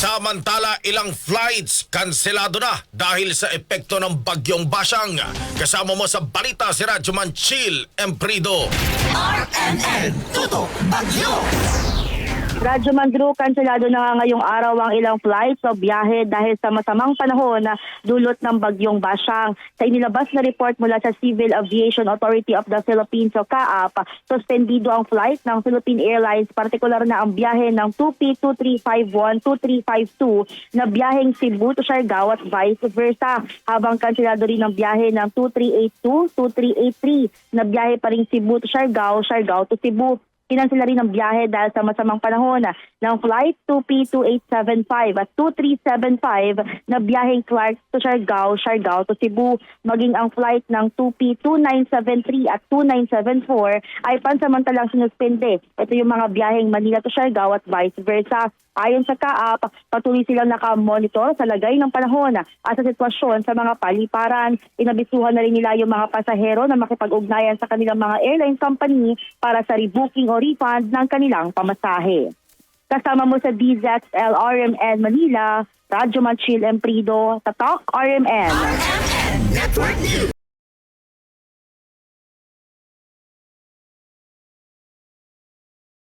Samantala, ilang flights kanselado na dahil sa epekto ng bagyong Basyang. Kasama mo sa balita si Radyoman Chill Emprido. RNN Tutok Bagyo. Radyo Mandru, kanselado na nga ngayong araw ang ilang flights o biyahe dahil sa masamang panahon na dulot ng bagyong Basyang. Sa inilabas na report mula sa Civil Aviation Authority of the Philippines o CAAP, suspendido ang flight ng Philippine Airlines, partikular na ang biyahe ng 2P2351-2352 na biyaheng Cebu to Siargao at vice versa, habang kanselado rin ang biyahe ng 2382-2383 na biyahe pa rin Cebu to Siargao, Siargao to Cebu. Kinansela rin ang biyahe dahil sa masamang panahon ng flight 2P2875 at 2375 na biyaheng Clark to Siargao, Siargao to Cebu. Maging ang flight ng 2P2973 at 2974 ay pansamantalang sinuspende. Ito yung mga biyaheng Manila to Siargao at vice versa. Ayon sa CAAP, patuloy silang nakamonitor sa lagay ng panahon at sa sitwasyon sa mga paliparan. Inabisuhan na rin nila yung mga pasahero na makipag-ugnayan sa kanilang mga airline company para sa rebooking o refund ng kanilang pamasahe. Kasama mo sa DZXL RMN Manila, Radyo Chill Emprido, Tatak RMN. RNN Network News.